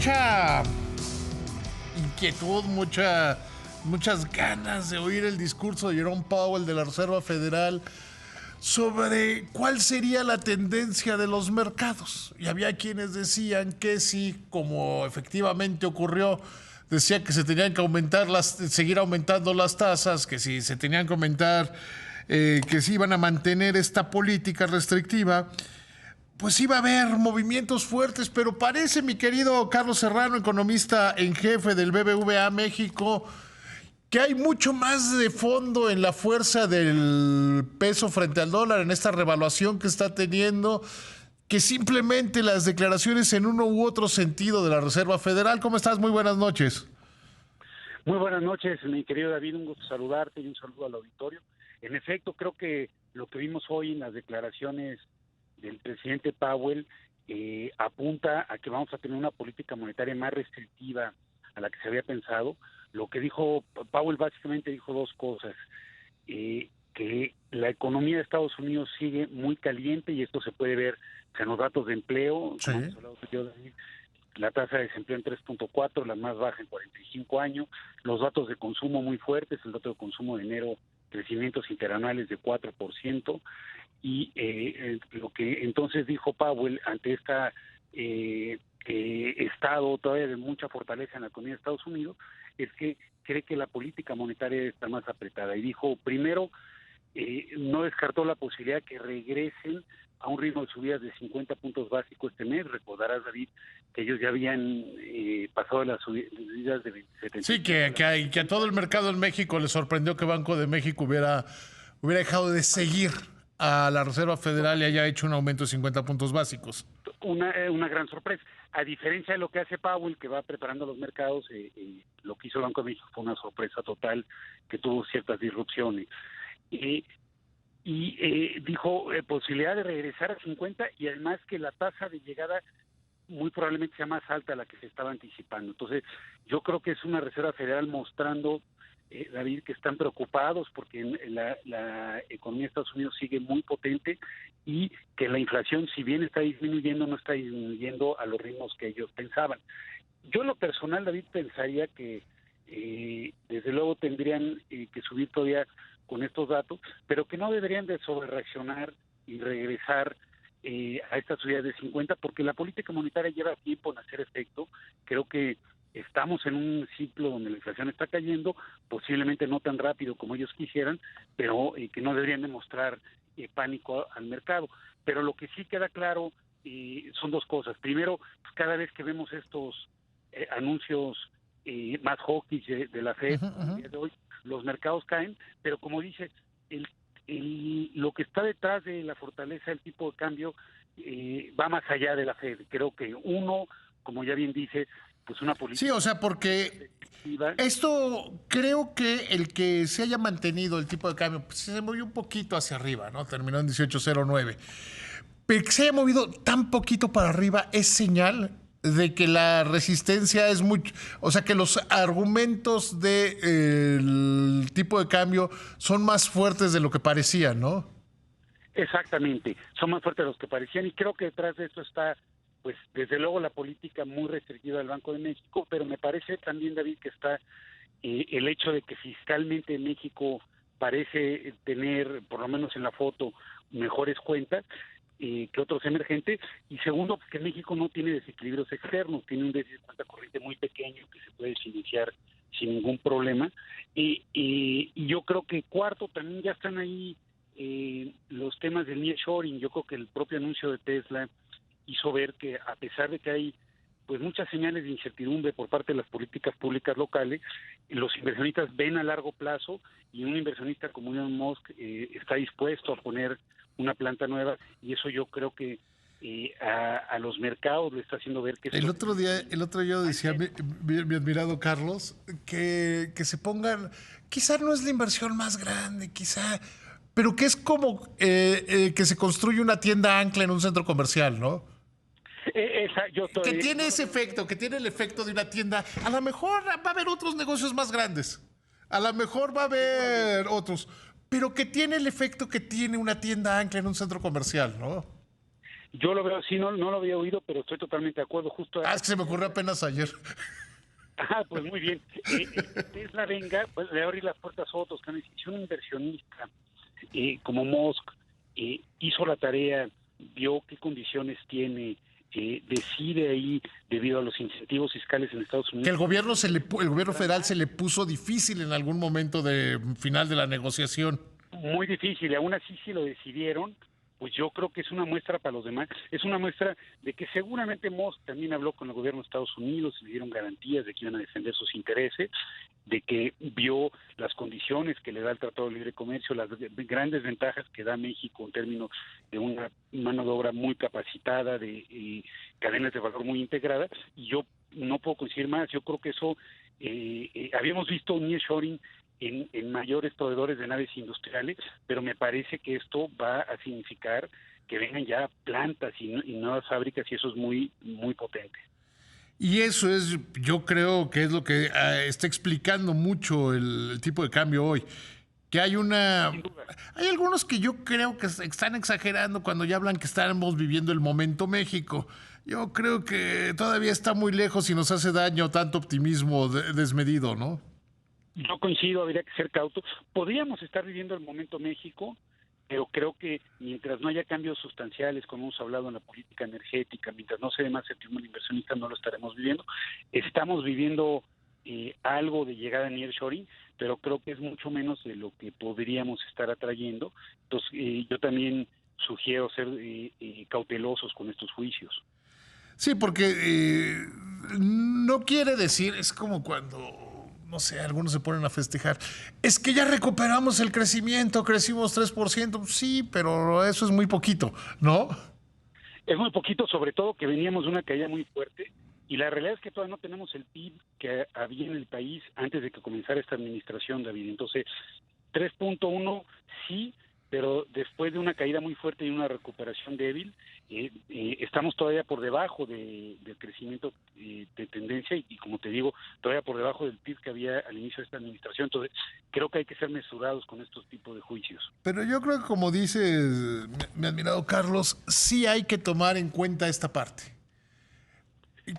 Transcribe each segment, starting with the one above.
mucha inquietud, muchas ganas de oír el discurso de Jerome Powell de la Reserva Federal sobre cuál sería la tendencia de los mercados. Y había quienes decían que sí, como efectivamente ocurrió, decía que se tenían que seguir aumentando las tasas, que si se tenían que aumentar, que si iban a mantener esta política restrictiva, pues iba a haber movimientos fuertes, pero parece, mi querido Carlos Serrano, economista en jefe del BBVA México, que hay mucho más de fondo en la fuerza del peso frente al dólar, en esta revaluación que está teniendo, que simplemente las declaraciones en uno u otro sentido de la Reserva Federal. ¿Cómo estás? Muy buenas noches. Muy buenas noches, mi querido David, un gusto saludarte y un saludo al auditorio. En efecto, creo que lo que vimos hoy en las declaraciones del presidente Powell apunta a que vamos a tener una política monetaria más restrictiva a la que se había pensado. Lo que dijo Powell básicamente dijo dos cosas, que la economía de Estados Unidos sigue muy caliente y esto se puede ver en los datos de empleo. Sí. La tasa de desempleo en 3.4, la más baja en 45 años, los datos de consumo muy fuertes, el dato de consumo de enero, crecimientos interanuales de 4%, y lo que entonces dijo Powell ante esta estado todavía de mucha fortaleza en la economía de Estados Unidos, es que cree que la política monetaria debe estar más apretada, y dijo, primero, no descartó la posibilidad que regresen a un ritmo de subidas de 50 puntos básicos este mes. Recordarás, David, que ellos ya habían pasado las subidas de 27. Sí, que a todo el mercado en México le sorprendió que Banco de México hubiera dejado de seguir a la Reserva Federal y haya hecho un aumento de 50 puntos básicos. Una gran sorpresa. A diferencia de lo que hace Powell, que va preparando los mercados, lo que hizo el Banco de México fue una sorpresa total que tuvo ciertas disrupciones. Dijo posibilidad de regresar a 50 y además que la tasa de llegada muy probablemente sea más alta a la que se estaba anticipando. Entonces, yo creo que es una Reserva Federal mostrando, David, que están preocupados porque la economía de Estados Unidos sigue muy potente y que la inflación, si bien está disminuyendo, no está disminuyendo a los ritmos que ellos pensaban. Yo en lo personal, David, pensaría que desde luego tendrían que subir todavía con estos datos, pero que no deberían de sobrereaccionar y regresar a estas subidas de 50, porque la política monetaria lleva tiempo en hacer efecto. Creo que estamos en un ciclo donde la inflación está cayendo, posiblemente no tan rápido como ellos quisieran, pero que no deberían demostrar pánico al mercado. Pero lo que sí queda claro son dos cosas. Primero, pues cada vez que vemos estos anuncios más hawkish de la FED, el día de hoy, los mercados caen, pero como dice, lo que está detrás de la fortaleza del tipo de cambio va más allá de la FED. Creo que uno, como ya bien dice, pues una política... Sí, o sea, porque esto creo que el que se haya mantenido el tipo de cambio, pues se movió un poquito hacia arriba, ¿no? Terminó en 18.09. Pero que se haya movido tan poquito para arriba es señal de que la resistencia es mucho, o sea, que los argumentos del tipo de cambio son más fuertes de lo que parecían, ¿no? Exactamente, son más fuertes de los que parecían y creo que detrás de esto está, pues, desde luego la política muy restrictiva del Banco de México, pero me parece también, David, que está el hecho de que fiscalmente México parece tener, por lo menos en la foto, mejores cuentas que otros emergentes, y segundo, que México no tiene desequilibrios externos, tiene un déficit de cuenta corriente muy pequeño que se puede iniciar sin ningún problema, y yo creo que cuarto, también ya están ahí los temas del nearshoring. Yo creo que el propio anuncio de Tesla hizo ver que a pesar de que hay pues muchas señales de incertidumbre por parte de las políticas públicas locales, los inversionistas ven a largo plazo y un inversionista como Elon Musk está dispuesto a poner una planta nueva, y eso yo creo que a los mercados le está haciendo ver que... El otro día yo decía, mi admirado Carlos, que se pongan, quizá no es la inversión más grande, quizá, pero que es como que se construye una tienda ancla en un centro comercial, ¿no? Que tiene ese efecto, que tiene el efecto de una tienda. A lo mejor va a haber otros negocios más grandes, a lo mejor va a haber otros, pero que tiene el efecto que tiene una tienda ancla en un centro comercial, ¿no? Yo lo veo así, no lo había oído, pero estoy totalmente de acuerdo. Justo. Es que se me ocurrió apenas ayer. Pues muy bien. Tesla venga, pues le abrir las puertas a otros. Si un inversionista como Musk hizo la tarea, vio qué condiciones tiene, decide ahí debido a los incentivos fiscales en Estados Unidos. Que el gobierno federal se le puso difícil en algún momento de final de la negociación. Muy difícil, y aún así si lo decidieron, pues yo creo que es una muestra para los demás, es una muestra de que seguramente Musk también habló con el gobierno de Estados Unidos, le dieron garantías de que iban a defender sus intereses, de que vio las condiciones que le da el Tratado de Libre Comercio, las grandes ventajas que da México en términos de una mano de obra muy capacitada, de cadenas de valor muy integradas, y yo no puedo coincidir más. Yo creo que eso, habíamos visto un nearshoring en mayores proveedores de naves industriales, pero me parece que esto va a significar que vengan ya plantas y nuevas fábricas, y eso es muy, muy potente. Y eso es, yo creo que es lo que está explicando mucho el tipo de cambio hoy. Que hay hay algunos que yo creo que están exagerando cuando ya hablan que estamos viviendo el momento México. Yo creo que todavía está muy lejos y nos hace daño tanto optimismo desmedido, ¿no? Yo coincido, habría que ser cautos. Podríamos estar viviendo el momento México, pero creo que mientras no haya cambios sustanciales, como hemos hablado en la política energética, mientras no se dé más certidumbre inversionista, no lo estaremos viviendo. Estamos viviendo algo de llegada a nearshoring, pero creo que es mucho menos de lo que podríamos estar atrayendo. Entonces, yo también sugiero ser cautelosos con estos juicios. Sí, porque no quiere decir, es como cuando, no sé, algunos se ponen a festejar. Es que ya recuperamos el crecimiento, crecimos 3%. Sí, pero eso es muy poquito, ¿no? Es muy poquito, sobre todo que veníamos de una caída muy fuerte, y la realidad es que todavía no tenemos el PIB que había en el país antes de que comenzara esta administración, David. Entonces, 3.1 sí, pero después de una caída muy fuerte y una recuperación débil, estamos todavía por debajo del crecimiento de tendencia, y como te digo, todavía por debajo del PIB que había al inicio de esta administración. Entonces, creo que hay que ser mesurados con estos tipos de juicios. Pero yo creo que, como dices, mi admirado Carlos, sí hay que tomar en cuenta esta parte.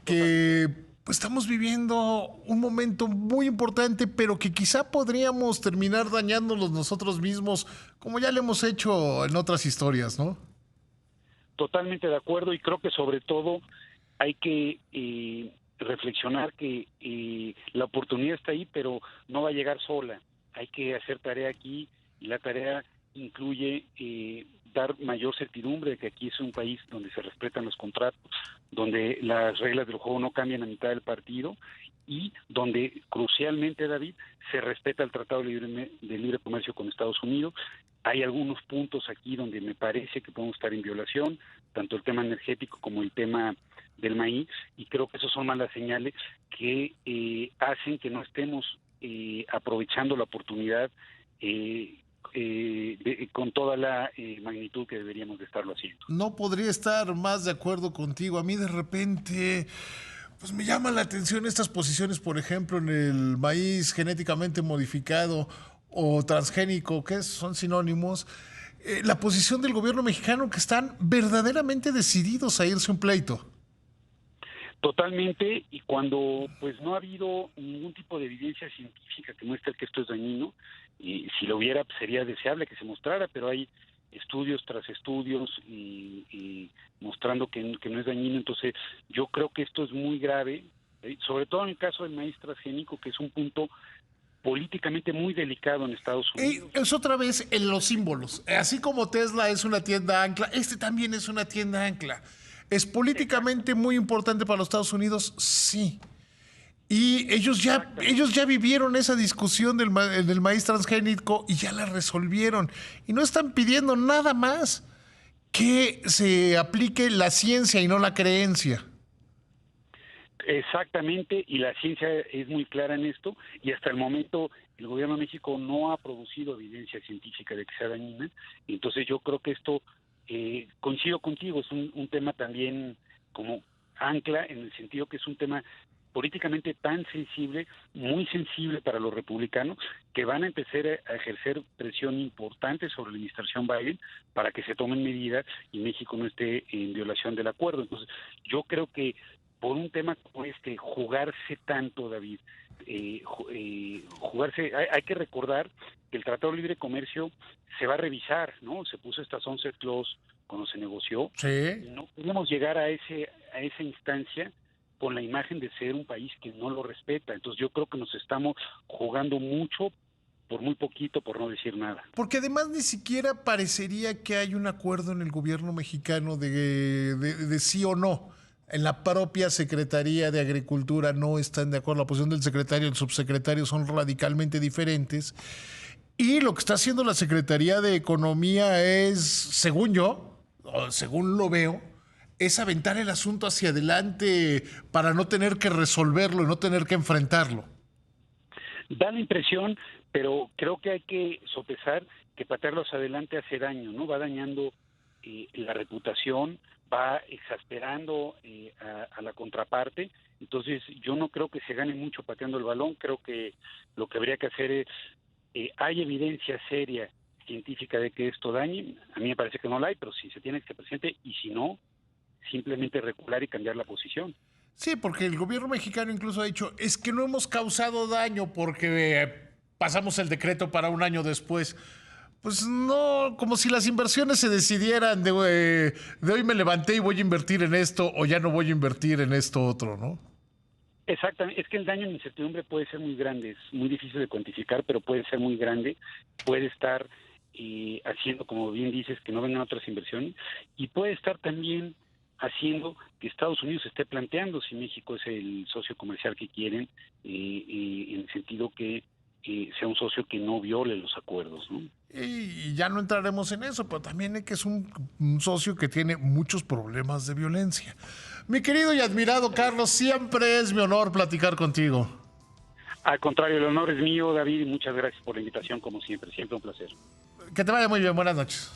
Que pues, estamos viviendo un momento muy importante, pero que quizá podríamos terminar dañándonos nosotros mismos, como ya lo hemos hecho en otras historias, ¿no? Totalmente de acuerdo, y creo que sobre todo hay que reflexionar que la oportunidad está ahí, pero no va a llegar sola. Hay que hacer tarea aquí, y la tarea incluye dar mayor certidumbre de que aquí es un país donde se respetan los contratos, donde las reglas del juego no cambian a mitad del partido, y donde crucialmente, David, se respeta el Tratado de Libre Comercio con Estados Unidos. Hay algunos puntos aquí donde me parece que podemos estar en violación, tanto el tema energético como el tema del maíz, y creo que esos son malas señales que hacen que no estemos aprovechando la oportunidad con toda la magnitud que deberíamos de estarlo haciendo. No podría estar más de acuerdo contigo. A mí de repente, pues me llama la atención estas posiciones, por ejemplo, en el maíz genéticamente modificado o transgénico, que son sinónimos. La posición del gobierno mexicano, que están verdaderamente decididos a irse a un pleito. Totalmente, y cuando pues no ha habido ningún tipo de evidencia científica que muestre que esto es dañino, y si lo hubiera, pues, sería deseable que se mostrara, pero hay estudios tras estudios y mostrando que no es dañino. Entonces yo creo que esto es muy grave, sobre todo en el caso del maíz transgénico, que es un punto políticamente muy delicado en Estados Unidos. Es otra vez en los símbolos. Así como Tesla es una tienda ancla, este también es una tienda ancla. ¿Es políticamente muy importante para los Estados Unidos? Sí. Y ellos ya vivieron esa discusión del maíz transgénico y ya la resolvieron. Y no están pidiendo nada más que se aplique la ciencia y no la creencia. Exactamente, y la ciencia es muy clara en esto, y hasta el momento el gobierno de México no ha producido evidencia científica de que sea dañina. Entonces yo creo que esto, coincido contigo, es un tema también como ancla, en el sentido que es un tema políticamente tan sensible, muy sensible para los republicanos, que van a empezar a ejercer presión importante sobre la administración Biden para que se tomen medidas y México no esté en violación del acuerdo. Entonces, yo creo que por un tema como este, jugarse tanto, David, hay que recordar que el Tratado de Libre Comercio se va a revisar, ¿no? Se puso esta sunset clause cuando se negoció. Sí. No podemos llegar a esa instancia con la imagen de ser un país que no lo respeta. Entonces yo creo que nos estamos jugando mucho por muy poquito, por no decir nada. Porque además ni siquiera parecería que hay un acuerdo en el gobierno mexicano de sí o no. En la propia Secretaría de Agricultura no están de acuerdo. La posición del secretario y el subsecretario son radicalmente diferentes. Y lo que está haciendo la Secretaría de Economía es, según yo, o según lo veo, es aventar el asunto hacia adelante para no tener que resolverlo y no tener que enfrentarlo. Da la impresión, pero creo que hay que sopesar que patearlo hacia adelante hace daño, ¿no? Va dañando la reputación, va exasperando a la contraparte. Entonces yo no creo que se gane mucho pateando el balón. Creo que lo que habría que hacer es, hay evidencia seria científica de que esto dañe. A mí me parece que no la hay, pero si se tiene que ser presente, y si no, simplemente recular y cambiar la posición. Sí, porque el gobierno mexicano incluso ha dicho, es que no hemos causado daño porque pasamos el decreto para un año después. Pues no, como si las inversiones se decidieran de hoy me levanté y voy a invertir en esto o ya no voy a invertir en esto otro, ¿no? Exactamente, es que el daño en incertidumbre puede ser muy grande, es muy difícil de cuantificar, pero puede ser muy grande, puede estar haciendo, como bien dices, que no vengan otras inversiones, y puede estar también haciendo que Estados Unidos esté planteando si México es el socio comercial que quieren, en el sentido que sea un socio que no viole los acuerdos, ¿no? Y ya no entraremos en eso, pero también es que es un socio que tiene muchos problemas de violencia. Mi querido y admirado Carlos, siempre es mi honor platicar contigo. Al contrario, el honor es mío, David, y muchas gracias por la invitación, como siempre un placer. Que te vaya muy bien, buenas noches.